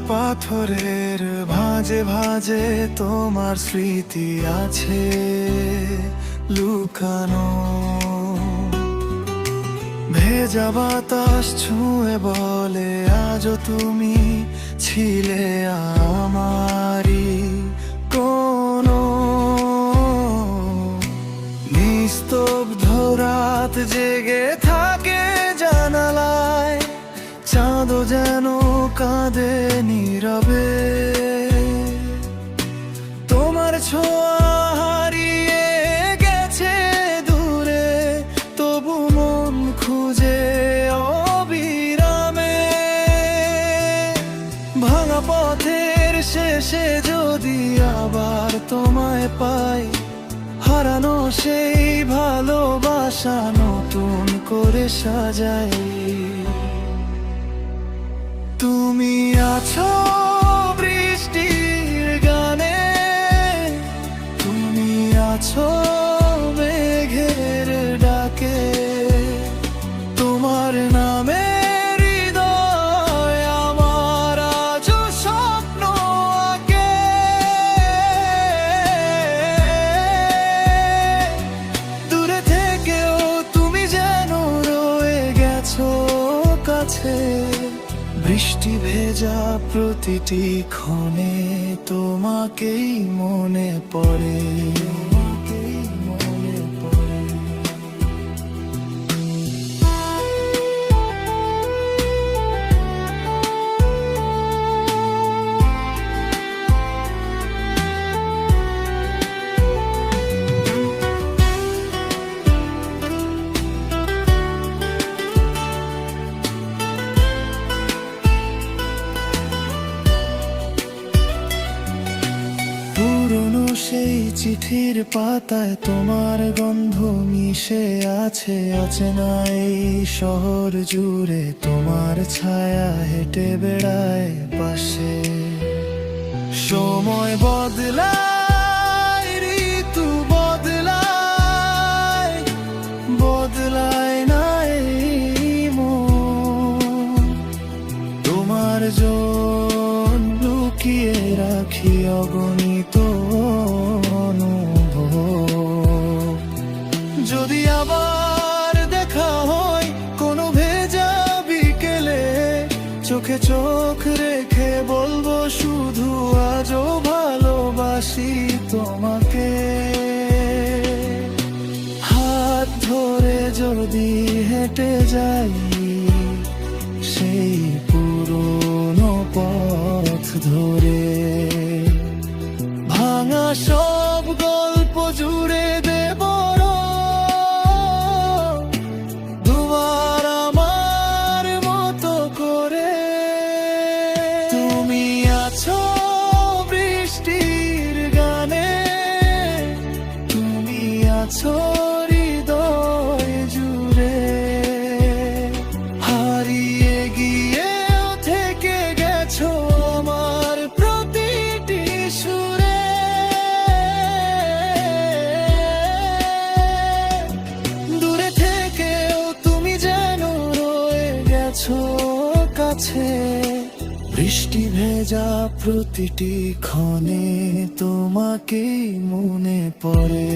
পাথরের ভাঁজে ভাঁজে তোমার স্মৃতি আছে লুকানো। ভেজা বাতাস ছুঁয়ে বলে আজও তুমি ছিলে আমারই কোনো। নিস্তব্ধ রাত জেগে থাকে জানালায়, চাঁদও যেন কাঁদে নীরবে। তোমার ছোঁয়া হারিয়ে গেছে দূরে, তবু মন খুঁজে অবিরামে। ভাঙা পথের শেষে যদি আবার তোমায় পাই, হারানো সেই ভালোবাসা নতুন করে সাজাই। তুমি আছো বৃষ্টির গানে, তুমি আছো মেঘের ডাকে। তোমার নামে হৃদয় আমার আজও স্বপ্ন আঁকে। দূরে থেকেও তুমি যেন রয়ে গেছো কাছে। বৃষ্টি ভেজা প্রতিটি ক্ষণে তোমাকেই মনে পড়ে। পুরনো সেই চিঠির পাতায় তোমার গন্ধ মিশে আছে অচেনা এই শহর জুড়ে। তোমার ছায়া হেঁটে বেড়ায় পাশে। সময় বদলায়, ঋতু বদলায়, বদলায় না এই মন। তোমার জন্য লুকিয়ে রাখি অগণিত অনুভব। যদি আবার দেখা হয় কোনো ভেজা বিকেলে, চোখে চোখ রেখে বলবো শুধু আজও ভালোবাসি তোমাকে। হাত ধরে যদি হেঁটে যাই সেই পুরনো পথ ধরে, ভাঙা সব গল্প জুড়ে দেব তোমার আমার মতো করে। তুমি আছো বৃষ্টির গানে, তুমি আছো হৃদয় জুড়ে। হারিয়ে গিয়েও থেকে গেছো আমার প্রতিটি সুরে। দূরে থেকেও তুমি যেন রয়ে গেছো কাছে। বৃষ্টি ভেজা প্রতিটি ক্ষণে তোমাকেই মনে পড়ে।